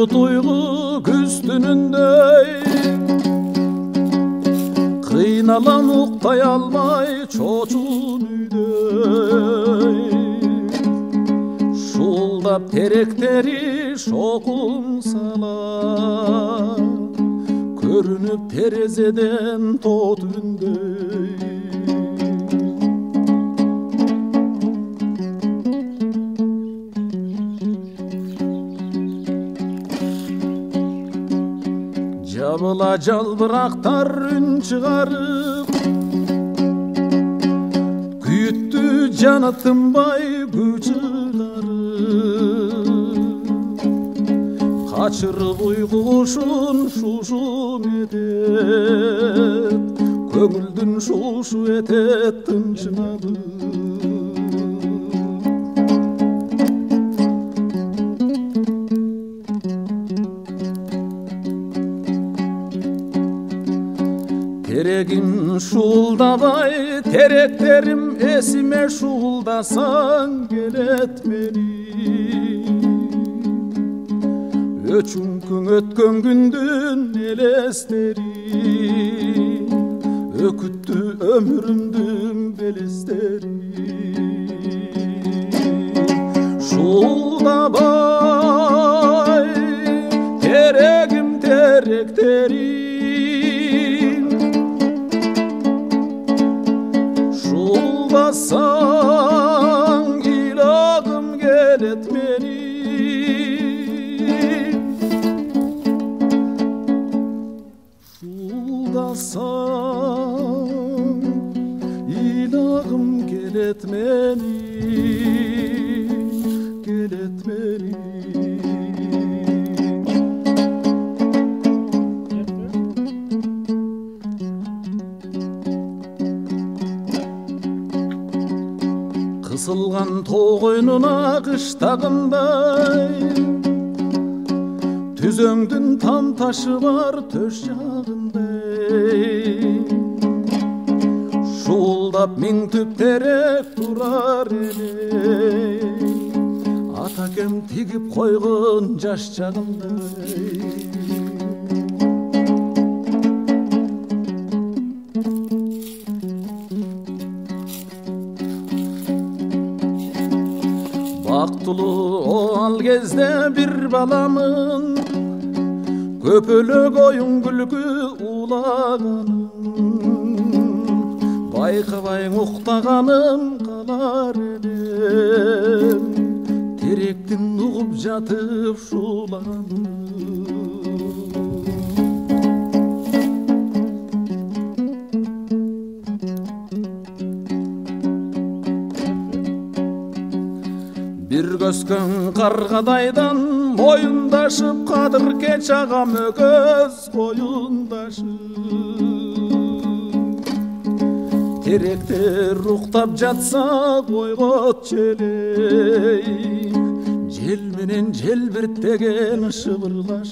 тойгу күз түнүндөй кыйналам уктай алмай чочун үйдөй шуулдап теректери шокун сала көрүнүп терезеден тот үндөй жабыла жалбырактар үн чыгарып күйүттү жаны тынбай кычырарып качырып уйку кушун шушу этет көңүлдүн шушу этет тынчынады терегим шуулдабай теректерим эсиме шуулдасаң келет мени өчүңкүң өткөн күндүн элестери өкүттү өмүрүмдүн белестери шуулдабай терегим теректери шуулдасаң илagым келет мени шуулдасаң илagым келет мени келет мени кысылган тоо койнуна кыштагындай түзөңдүн там ташы бар төш жагындай шуулдап миң түп терек турар эле атакем тигип койгон жаш чагындай бактылуу ал кезде бир баламын көпөлөк оюн күлкү улаганын байкабай уктаганым калар элем теректин угуп жатып шууланып бир көскөн каргадайдан моюндашып кадырке чагам өгөз коюндашып теректер уктап жатса койгот желек жел менен желбиртеген шыбырлаш